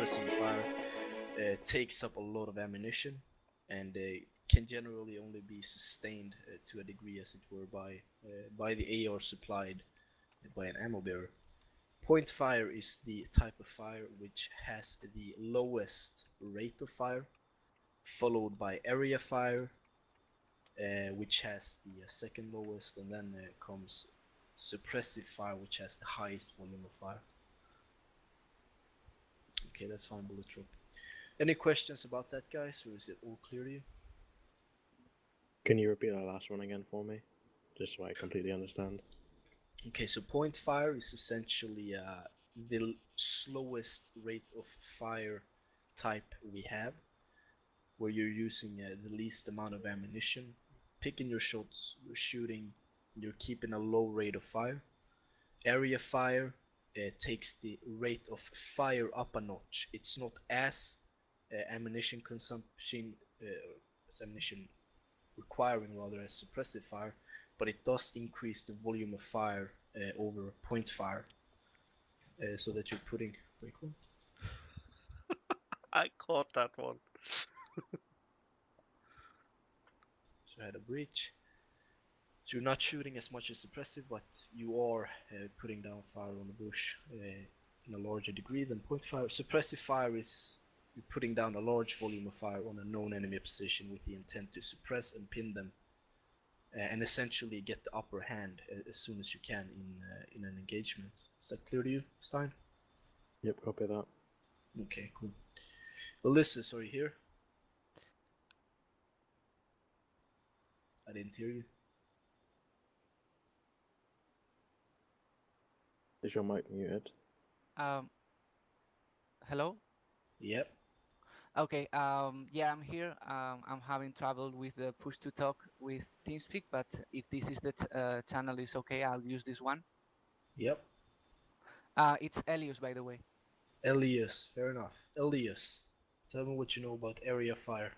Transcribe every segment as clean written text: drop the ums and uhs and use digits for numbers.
suppressing fire takes up a lot of ammunition, and can generally only be sustained to a degree, as it were, by the AR supplied by an ammo bearer. Point fire is the type of fire which has the lowest rate of fire, followed by area fire, which has the second lowest, and then comes suppressive fire, which has the highest volume of fire. Okay, that's fine, BulletDrop. Any questions about that, guys, or is it all clear to you? Can you repeat that last one again for me? Just so I completely understand. Okay, so point fire is essentially the slowest rate of fire type we have, where you're using the least amount of ammunition, picking your shots, you're shooting, you're keeping a low rate of fire. Area fire takes the rate of fire up a notch. It's not as ammunition consumption, as ammunition requiring rather as suppressive fire, but it does increase the volume of fire over point fire, so that you're putting. Very cool. I caught that one. So I had a breach. So you're not shooting as much as suppressive, but you are putting down fire on the bush in a larger degree than point fire. Suppressive fire is you're putting down a large volume of fire on a known enemy position with the intent to suppress and pin them, and essentially get the upper hand as soon as you can in an engagement. Is that clear to you, Stein? Yep, copy that. Okay, cool. Ulysses, are you here? I didn't hear you. Is your mic muted? Hello? Yep. Okay, yeah, I'm here. I'm having trouble with the push to talk with TeamSpeak, but if this is the channel is okay, I'll use this one. Yep. It's Elias, by the way. Elias, fair enough. Elias, tell me what you know about area fire.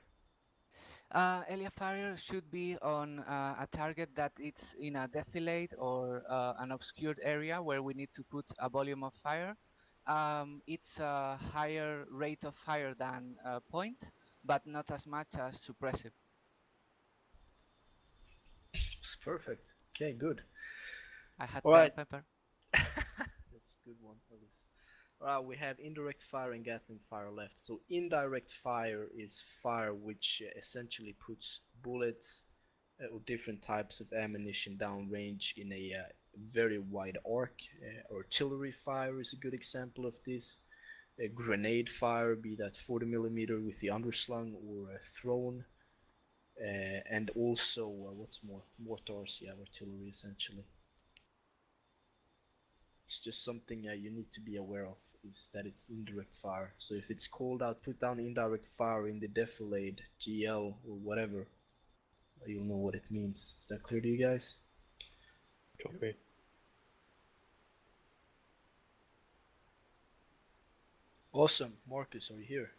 Area fire should be on a target that it's in a defilade or an obscured area where we need to put a volume of fire. It's a higher rate of fire than point, but not as much as suppressive. It's perfect. Okay, good. I had All pen right. and paper. That's a good one, Elias. Alright, we have indirect fire and Gatling fire left. So indirect fire is fire which essentially puts bullets or different types of ammunition downrange in a very wide arc. Artillery fire is a good example of this. Grenade fire, be that 40mm with the underslung or thrown. And also, what's more? Mortars, yeah, artillery essentially. It's just something you need to be aware of, is that it's indirect fire. So if it's called out, put down indirect fire in the defilade, GL, or whatever, you'll know what it means. Is that clear to you guys? Copy. Awesome. Marcus, are you here?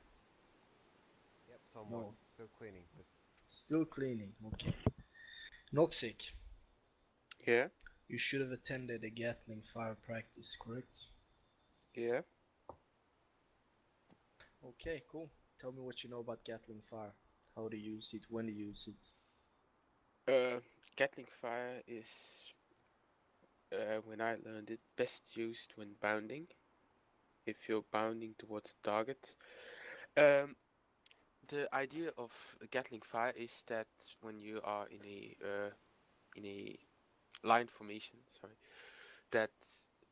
Yep, somewhat. No. Still cleaning, but Still cleaning, okay. Noxic, Yeah, you should have attended a Gatling fire practice, correct? yeah. Okay, cool. Tell me what you know about Gatling fire. How to use it, when to use it. Gatling fire is, when I learned it, best used when bounding. If you're bounding towards a target. The idea of Gatling fire is that when you are in a line formation, sorry, that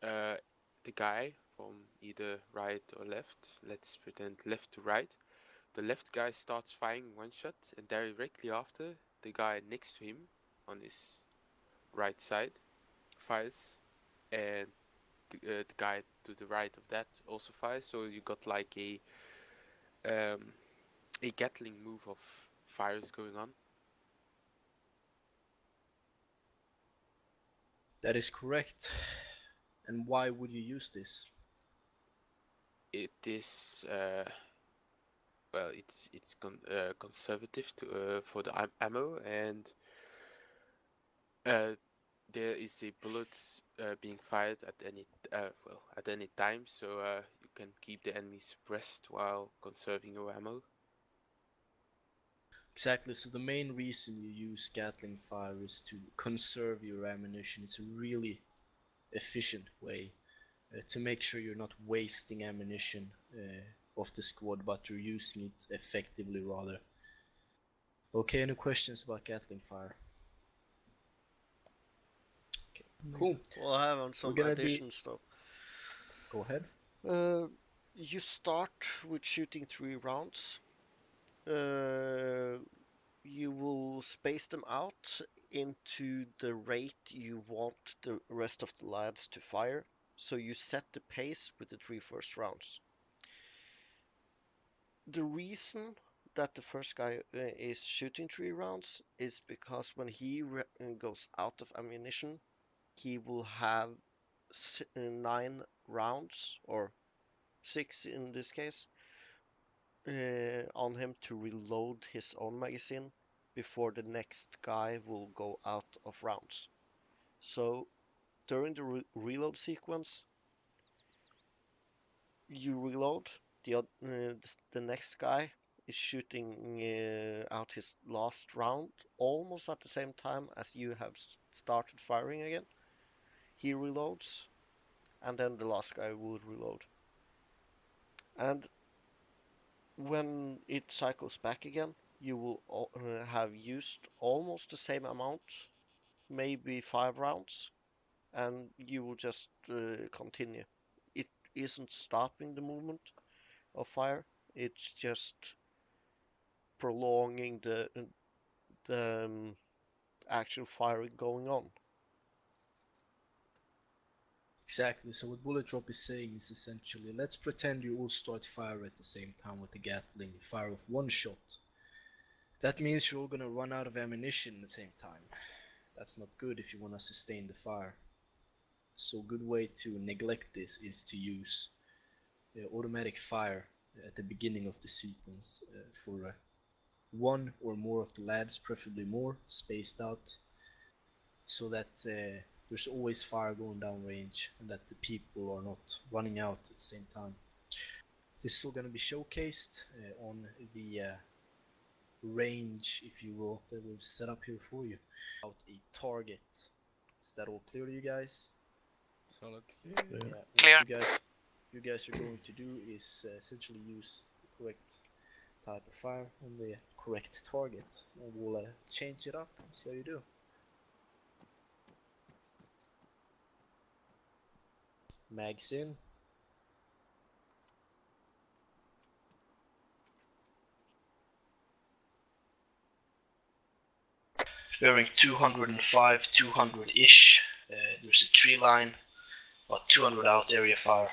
the guy from either right or left, let's pretend left to right, the left guy starts firing one shot, and directly after, the guy next to him on his right side fires, and the guy to the right of that also fires. So you got like a Gatling move of fires going on. That is correct. And why would you use this? It is well, it's conservative to for the ammo, and there is a bullet being fired at any well at any time, so you can keep the enemy suppressed while conserving your ammo. Exactly, so the main reason you use Gatling fire is to conserve your ammunition. It's a really efficient way to make sure you're not wasting ammunition of the squad, but you're using it effectively rather. Okay, any questions about Gatling fire? Okay, cool. Well, I have on some gonna be- additions though. Go ahead. You start with shooting 3 rounds. You will space them out into the rate you want the rest of the lads to fire. So you set the pace with the 3 first rounds. The reason that the first guy is shooting 3 rounds is because when he goes out of ammunition, he will have 9 rounds, or 6 in this case, on him to reload his own magazine before the next guy will go out of rounds. So during the reload sequence, you reload, the next guy is shooting out his last round almost at the same time as you have started firing again. He reloads, and then the last guy would reload. And when it cycles back again, you will have used almost the same amount, maybe 5 rounds, and you will just continue. It isn't stopping the movement of fire, it's just prolonging the actual firing going on. Exactly, so what BulletDrop is saying is essentially, let's pretend you all start fire at the same time with the Gatling, fire of one shot. That means you're all gonna run out of ammunition at the same time. That's not good if you wanna sustain the fire. So a good way to neglect this is to use automatic fire at the beginning of the sequence for one or more of the lads, preferably more, spaced out, so that there's always fire going down range and that the people are not running out at the same time. This is all going to be showcased on the range, if you will, that we've set up here for you. About a target. Is that all clear to you guys? Solid. Yeah. Clear. What you guys are going to do is essentially use the correct type of fire on the correct target, and we'll change it up and see how you do. Mags in. Bearing 205, 200-ish. There's a tree line, about 200 out, area fire.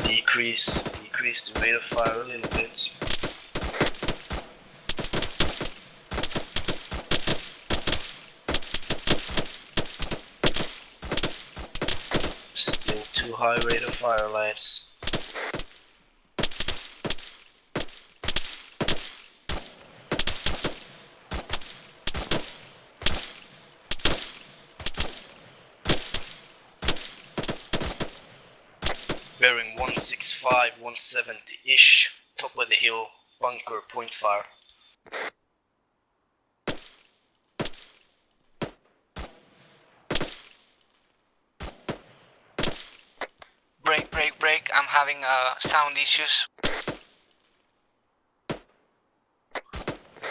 Decrease the rate of fire a little bit. Still too high rate of fire, lads. Bearing 165, 170-ish, top of the hill, bunker, point fire. Break, I'm having sound issues.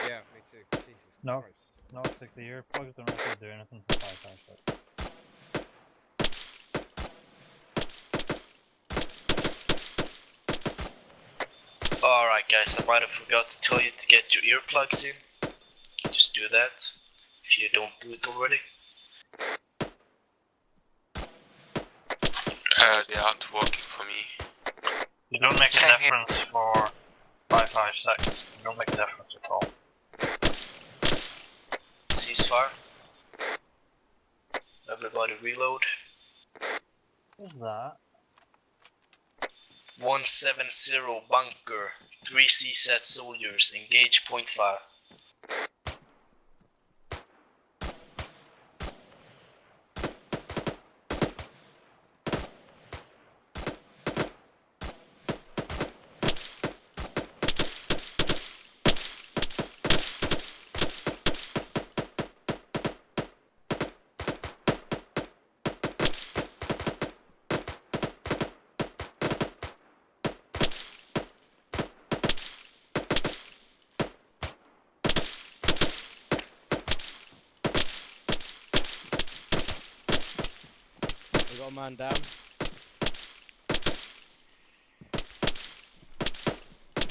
Yeah, me too. Jesus No. Christ. No, stick the earplugs, don't have to do anything for 5 times. Alright guys, I might have forgot to tell you to get your earplugs in. Just do that, if you don't do it already. They aren't working for me. You don't make a Same here. difference for 556. You don't make a difference at all. Ceasefire. Everybody reload. What is that? 170 bunker. 3 CSAT soldiers. Engage point fire. Got a man down.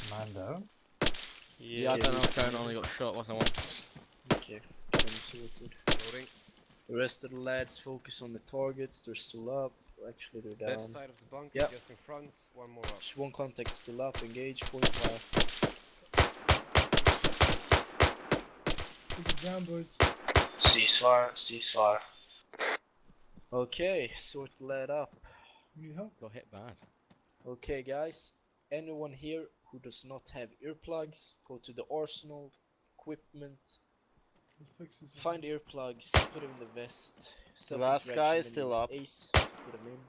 Man down. Yeah, I Okay, don't know we what's going started. on. He got shot by someone. Okay, get them sorted. Loading. The rest of the lads focus on the targets. They're still up. Actually, they're down. Left side of the bunker, Yep. just in front. One more up. Just one contact still up. Engage. Point fire. Keep it down, boys. Ceasefire, ceasefire. Okay, sort the lad up. Need help? Got hit bad. Okay, guys. Anyone here who does not have earplugs, go to the arsenal, equipment, We'll fix this one. find earplugs, put them in the vest. The last guy is self-interaction still menu up. with Ace, put them in.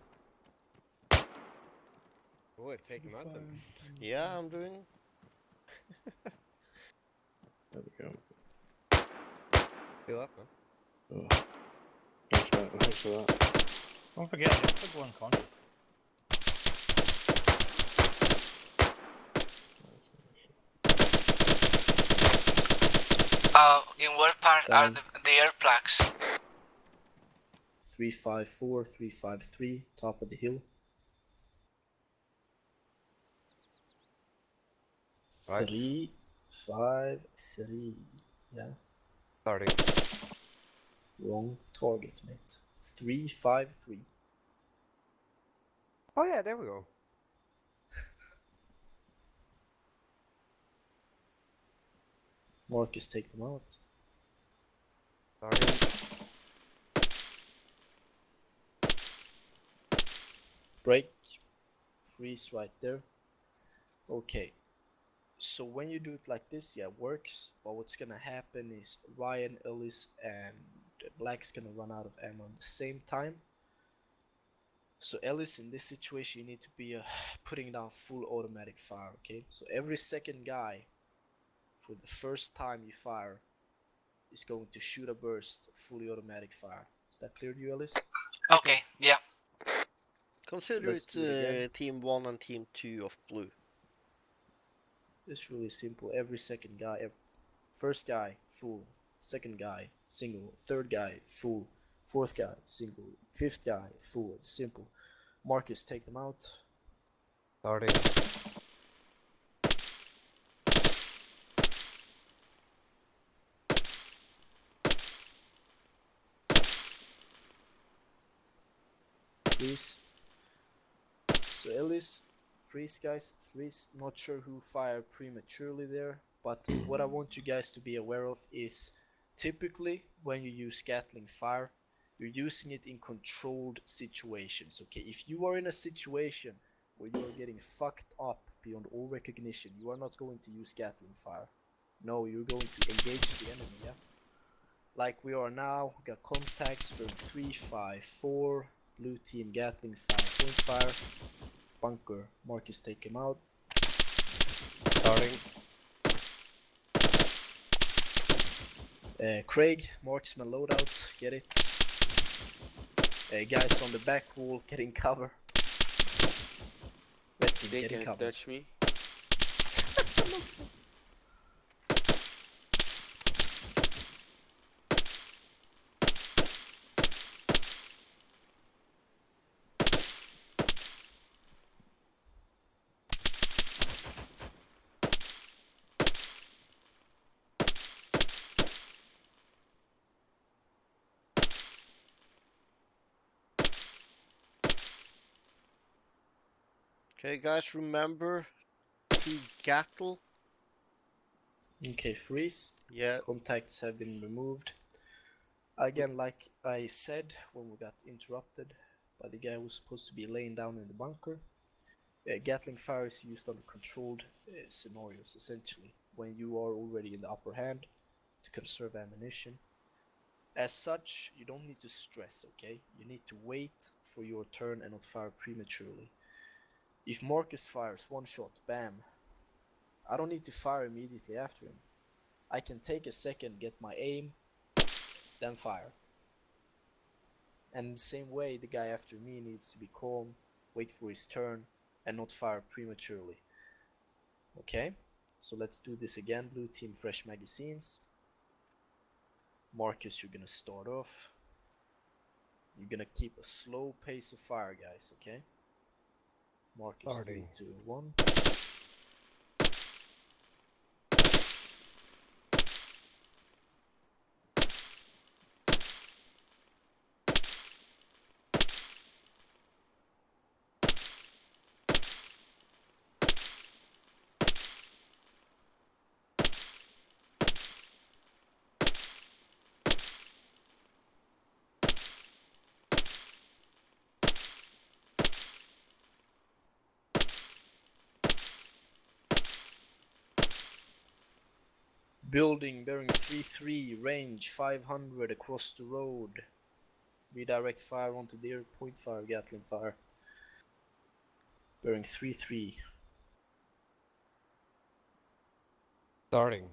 Oh, take him out then. Fine. Yeah, I'm doing. There we go. Still up, huh? Oh. Thanks for that. Don't forget, you have to go unconscious. In what part are the earplugs? 354, 353, top of the hill. Right. 353. Yeah, Starting. wrong target, mate. 353. Oh yeah, there we go. Marcus, take them out. Starting. Break. Freeze right there. Okay. So when you do it like this, yeah, it works. But what's gonna happen is Ryan, Ellis, and Black's gonna run out of ammo at the same time. So Ellis, in this situation, you need to be putting down full automatic fire, okay? So every second guy, for the first time you fire, is going to shoot a burst fully automatic fire. Is that clear to you, Ellis? Okay, yeah. Consider Let's it do it again. team 1 and team 2 of blue. It's really simple. Every second guy, first guy, full. Second guy, single. Third guy, full. Fourth guy, single. Fifth guy, full. It's simple. Marcus, take them out. Starting. Freeze. So Ellis, freeze guys, freeze. Not sure who fired prematurely there, but what I want you guys to be aware of is typically when you use Gatling fire, you're using it in controlled situations. Okay, if you are in a situation where you are getting fucked up beyond all recognition, you are not going to use Gatling fire. No, you're going to engage the enemy, yeah? Like we are now, we got contacts, we're 3-5-4, blue team Gatling fire, point fire, bunker, Marcus take him out. Starting. Craig, marksman loadout, get it. Guys on the back wall, getting cover. Red team, They getting can cover. touch me. Okay, guys, remember to gattle. Okay, freeze. Yeah, Contacts have been removed. Again, like I said when we got interrupted by the guy who was supposed to be laying down in the bunker, Gatling fire is used under controlled scenarios, essentially, when you are already in the upper hand to conserve ammunition. As such, you don't need to stress, okay? You need to wait for your turn and not fire prematurely. If Marcus fires one shot, bam, I don't need to fire immediately after him. I can take a second, get my aim, then fire. And in the same way, the guy after me needs to be calm, wait for his turn, and not fire prematurely. Okay, so let's do this again. Blue team, fresh magazines. Marcus, you're gonna start off. You're gonna keep a slow pace of fire, guys, okay? Marcus 3, Starting. 2, 1. Building bearing 3-3, range 500 across the road. Redirect fire onto their point fire, Gatling fire. Bearing 3-3. Starting.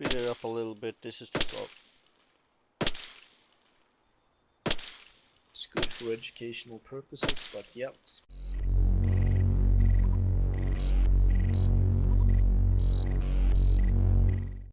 Speed it up a little bit. This is too slow. It's good for educational purposes, but yeah,